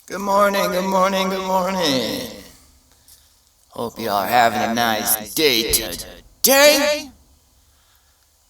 Good morning, good morning, good morning. Hope y'all are having a nice day today.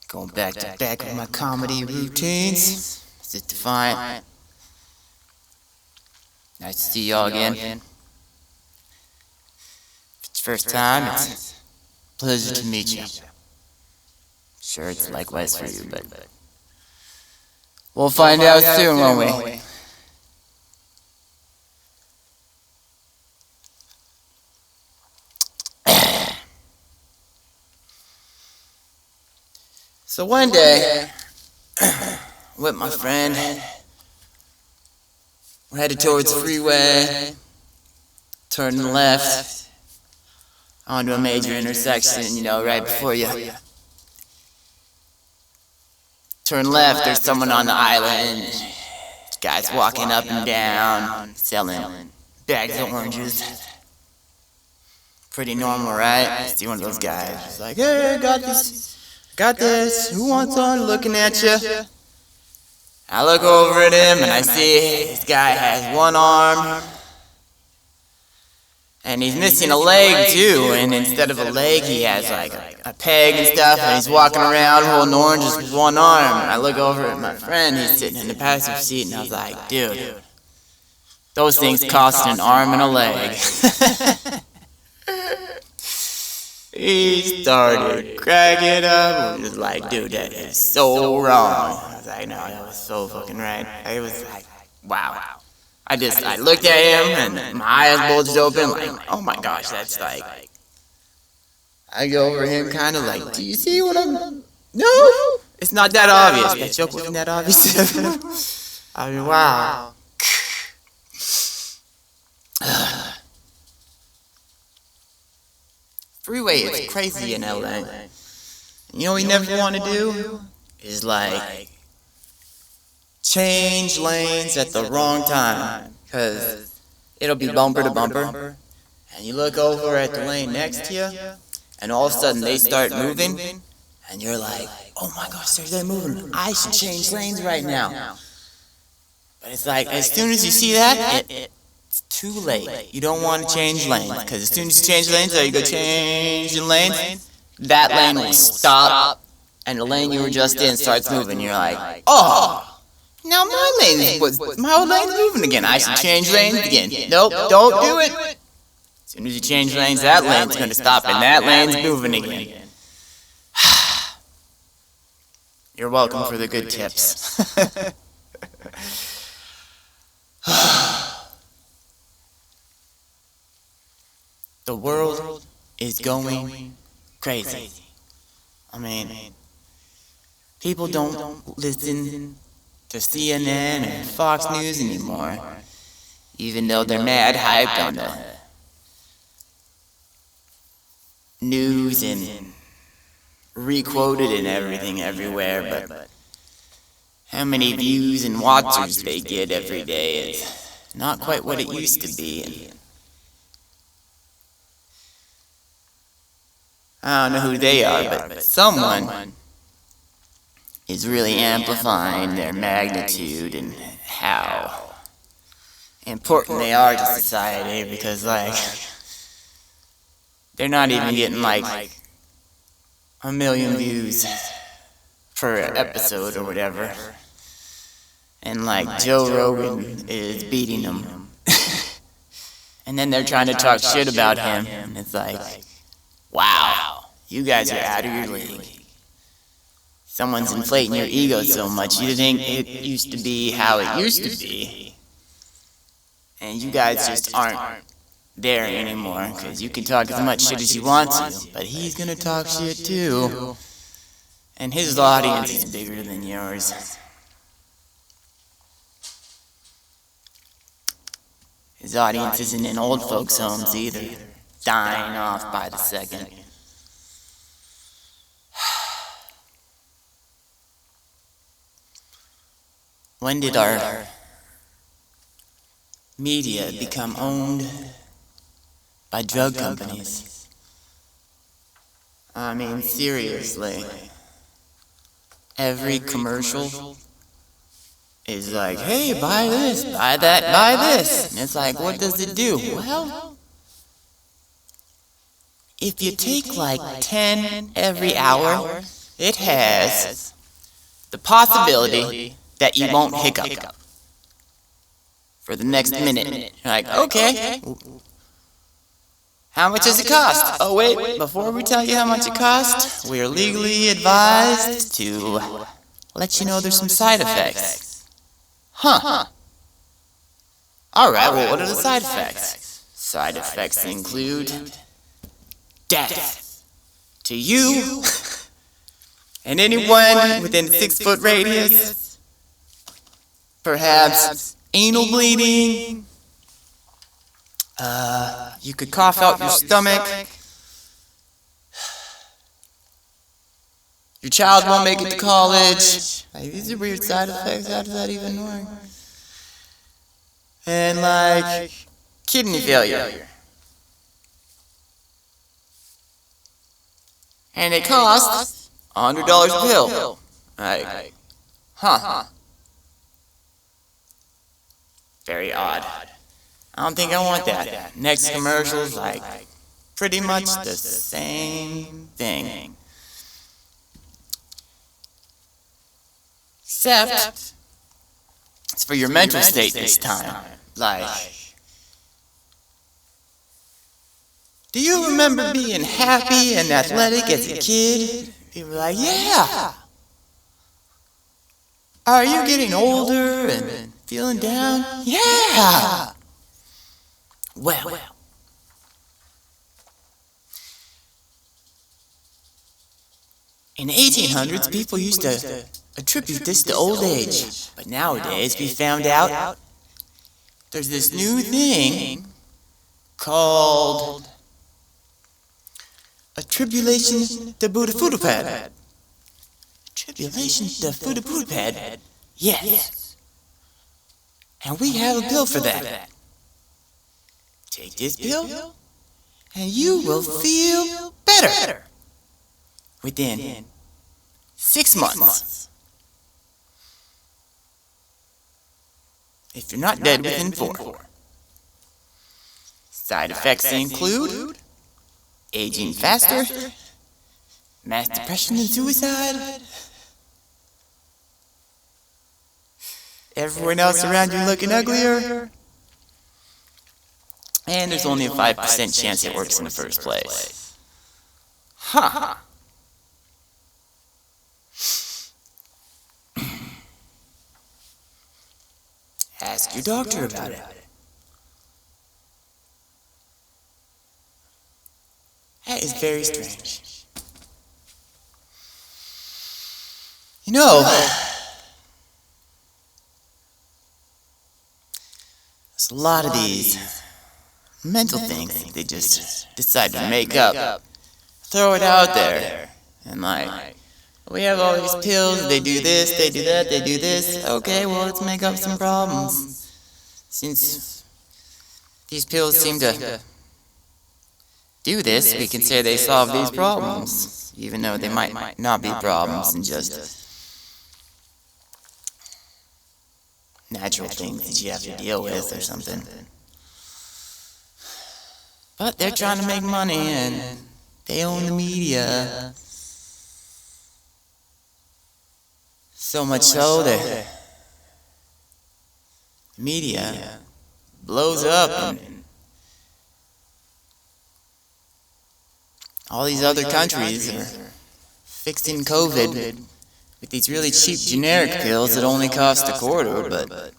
Going back to back with my comedy routines. This is Defiant. Nice to see y'all again. If it's first time, it's a pleasure to meet you. Sure, it's likewise for you, but we'll find out soon, won't we? So one day, with my friend, we're headed towards the freeway, turning left onto a major intersection, right before you turn left, there's someone on the island. Guys walking up and down, selling bags of oranges. Pretty normal, right? I see one of those guys. He's like, hey, got this. Who wants one? Looking at you. I look over at him and I see this guy has one arm. And he's missing a leg too, and instead of a leg, he has like a peg and stuff, and he's walking around holding oranges with one arm. And I look over at my friend, he's sitting in the passenger seat, and I was like, dude, those things cost an arm and a leg. He started cracking up, and was like, dude, that is so wrong. I was like, no, that was so fucking right. I was like, wow. I looked at him and my eyes bulged open like, oh my gosh, that's like, I go over him kind of like, do you see what I'm, no, it's not that obvious. That joke wasn't that obvious. I mean, wow. Freeway is crazy in LA. You know what you never want to do? Is like, change lanes at the wrong time, because it'll be bumper to bumper, and you look over at the lane next to you, and all of a sudden they start moving, and you're like, oh my gosh, they're moving, I should change lanes right now. But it's like, as soon as you see that, it's too late. You don't want to change lanes, because as soon as you change lanes, you go changing lanes, that lane will stop, and the lane you were just in starts moving. You're like, oh, now my old lane's moving again. I should change lanes again. Nope, don't do it. As soon as you change lanes, that lane's going to stop, and that lane's moving again. You're welcome for the good tips. The world is going crazy. I mean, people don't listen to CNN and Fox News anymore, even though they're mad hyped on the news and re-quoted and everything everywhere, but how many views and watchers they get every day is not quite what it used to be. And I don't know who they are, but someone is really amplifying their magnitude and how important they are to society, because like, they're not even getting like 1 million views per episode or whatever, and like Joe Rogan is beating them. And then they're trying to talk shit about him, and it's like, wow, you guys are out of your league. Someone's inflating your ego so much, you think it used to be how it used to be. And you guys just aren't there anymore, because you can talk as much shit as you want to, but he's gonna talk shit too. And his audience is bigger than yours. His audience isn't in old folks' homes either, dying off by the second. When did our media become owned by drug companies? I mean, seriously. Every commercial is like, hey, buy this, buy that, buy this. And it's like, what does it do? Well, if you take like 10 every hour, it has the possibility that you won't hiccup for the next minute. You're like, okay, how much does it cost? Oh wait, before we tell you how much it costs, we are legally advised to let you know there's some side effects. Huh. Alright, well, what are the side effects? Side effects include death to you and anyone within a 6-foot radius, perhaps anal bleeding, you could cough out your stomach, your child won't make it to college. Like, these are weird side effects. How does that even work? And like kidney failure. And it costs $100 a pill. Like, huh. Very odd. I don't think I want that. Next commercial's like pretty much the same thing. Except it's for your mental state this time. Like, do you remember being happy and athletic as a kid? People were like, yeah. Are you getting older and feeling down? Yeah. Well. In the 1800s, people used to attribute this to old age. But nowadays, we found out there's this new thing called a tribulation to Buddha-Fudapad. Tribulation to Buddha-Fudapad? Yes. And we have a pill for that. Take this pill, and you will feel better within 6 months. If you're not dead within 4. Side effects include aging faster, mass depression and suicide, everyone else around you looking uglier, and there's only a 5% chance it works in the first place. Huh. Ask your doctor about it. That is very strange. You know, there's a lot of these mental things they just decide to make up, throw it out there, and like, we have all these pills, they do this, they do that, they do this. Okay, well, let's make up some problems. Since these pills seem to do this, we can say they solve these problems, even though they might not be problems and just natural things that you have to deal with or something. But they're trying to make money and they own the media. So much so that the media blows up and all these other countries are fixing COVID with these really cheap generic pills that only cost $0.25, but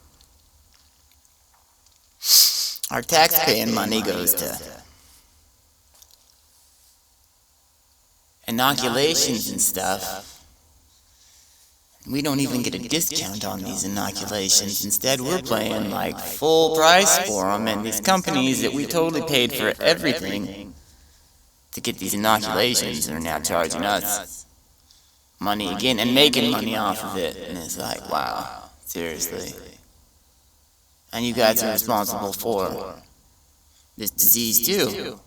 our tax-paying money goes to inoculations and stuff. We don't even get a discount on these inoculations. Instead, we're paying like full price for them, and these companies that we totally paid for everything to get these inoculations are now charging us money again and making money off of it. And it's like, wow, seriously. And you guys are responsible for this disease too.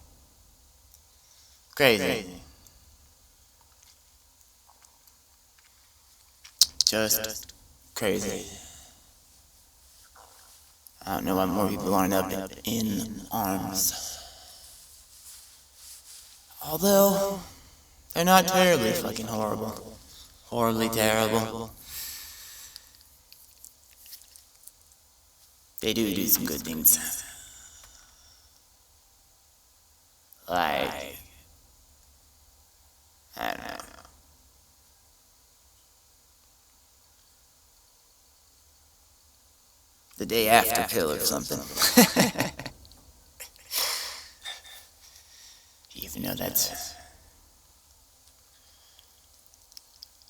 Crazy. Just crazy. I don't know why more people aren't up in arms. Although, they're not terribly fucking horrible. Horribly terrible. They do some good things. Like, I don't know. The day after pill or something. Even though that's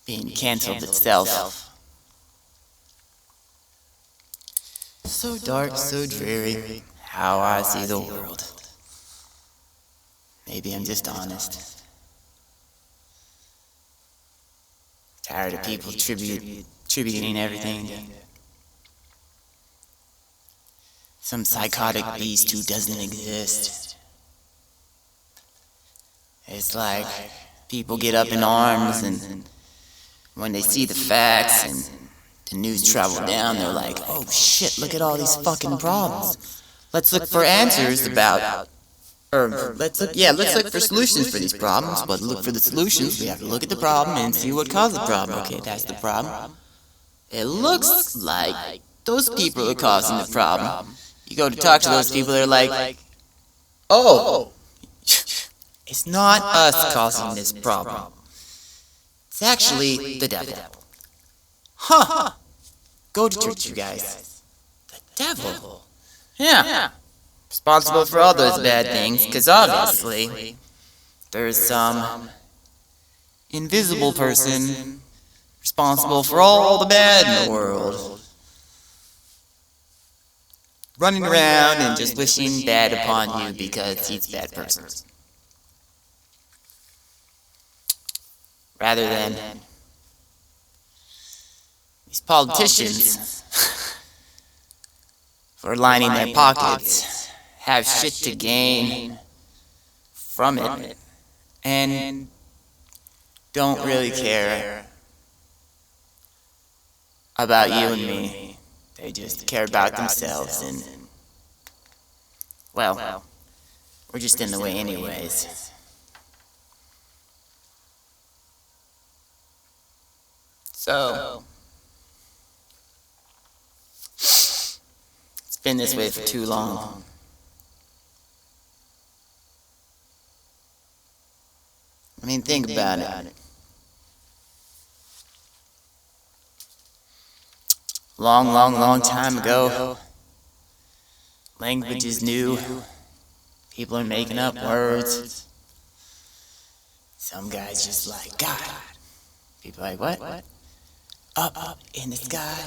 being cancelled itself. So dark, so dreary, how I see the world. Maybe I'm just honest. Tired of people attributing everything to some psychotic beast who doesn't exist. It's like people get up in arms, and when they see the facts and the news travel down, they're like, oh shit, look at all these fucking problems. Let's look for answers about, or let's look for solutions for these problems. But look for the solutions, we have to look at the problem and see what caused the problem. Okay, that's the problem. It looks like those people are causing the problem. You go to talk to those people, they're like, oh, it's not us causing this problem. It's actually the devil. Huh. Go to church, you guys. The devil? Yeah. Responsible for all those bad things, because obviously there's some invisible person responsible for all the bad in the world. Running around and just wishing bad upon you because he's a bad person. Rather than these politicians for lining their pockets have shit to gain from it and don't really care about you and me. They just care about themselves, and, well, we're just in the way anyways. So, it's been this way for too long. I mean, think about it. Long time ago, language is new. People are making up words. Some guys just like, God. People are like, what? Up in the sky,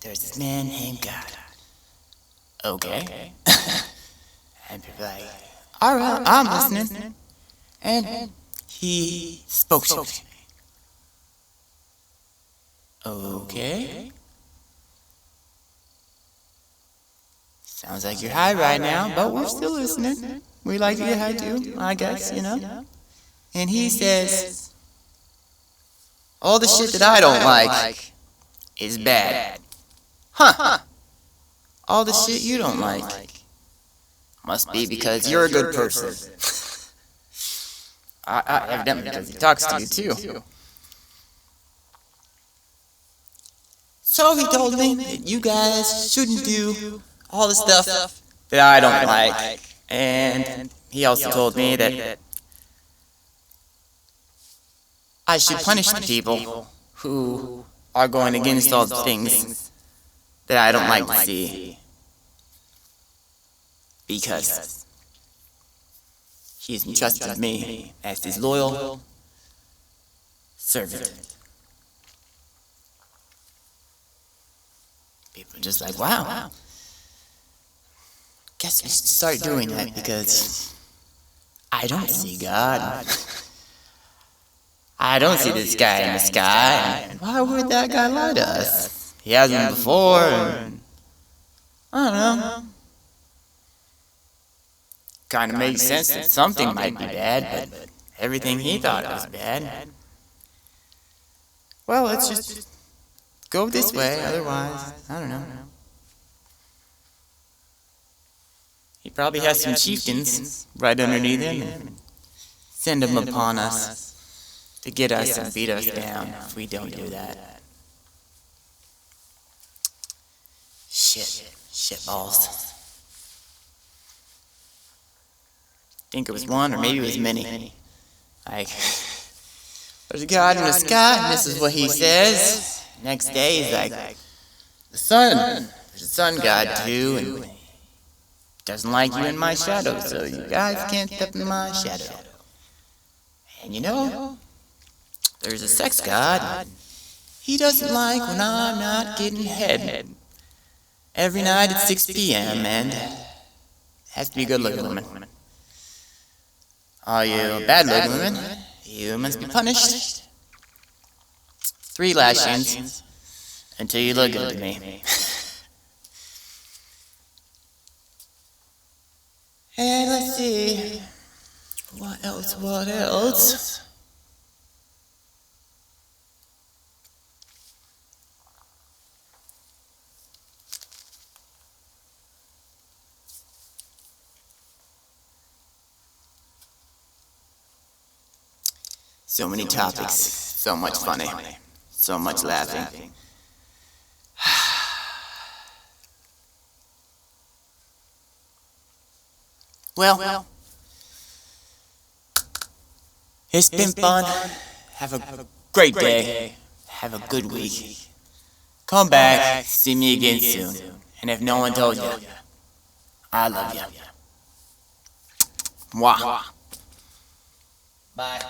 there's this man named God. Okay. And people are like, alright, I'm listening. And he spoke to me. Okay. Sounds like you're high right now, but we're still listening. We like to get high too, I guess, you know. And he says, all the shit that I don't like is bad. Huh. All the shit you don't like must be because you're a good person. Evidently because he talks to you too. So he told me that you guys shouldn't do all the stuff that I don't like. And he also told me that I should punish the people who are going against all the things that I don't like to see. Because he's entrusted me as his loyal servant. People are just like, wow. Guess we should start doing that because I don't see God. I don't see this guy in the sky. And why would that guy lie to us? He hasn't before. And I don't know. Kind of makes sense that something might be bad, but everything he thought was bad. Well, let's just go this way. Otherwise, I don't know. He probably has some chieftains right underneath him and send them upon us to get us and beat us down if we don't do that. Shit balls. Think it was one, or maybe it was many. Like, there's a God in the sky, and this is what he says. Next day, he's like, the sun. There's a sun God too, and doesn't like you in my shadow, so you guys can't step in my shadow. And you know, there's a sex God. He doesn't like when I'm not getting head. Every night at 6 p.m. and has to be a good-looking woman. Are you bad-looking women? You must be punished. 3 lashings until you look good to me. And let's see. What else? So many topics, so much funny, so much laughing. Well, it's been fun. Have a great day. Have a good week. Come back, see me again soon. And if no one told you, I love you. Mwah. Bye.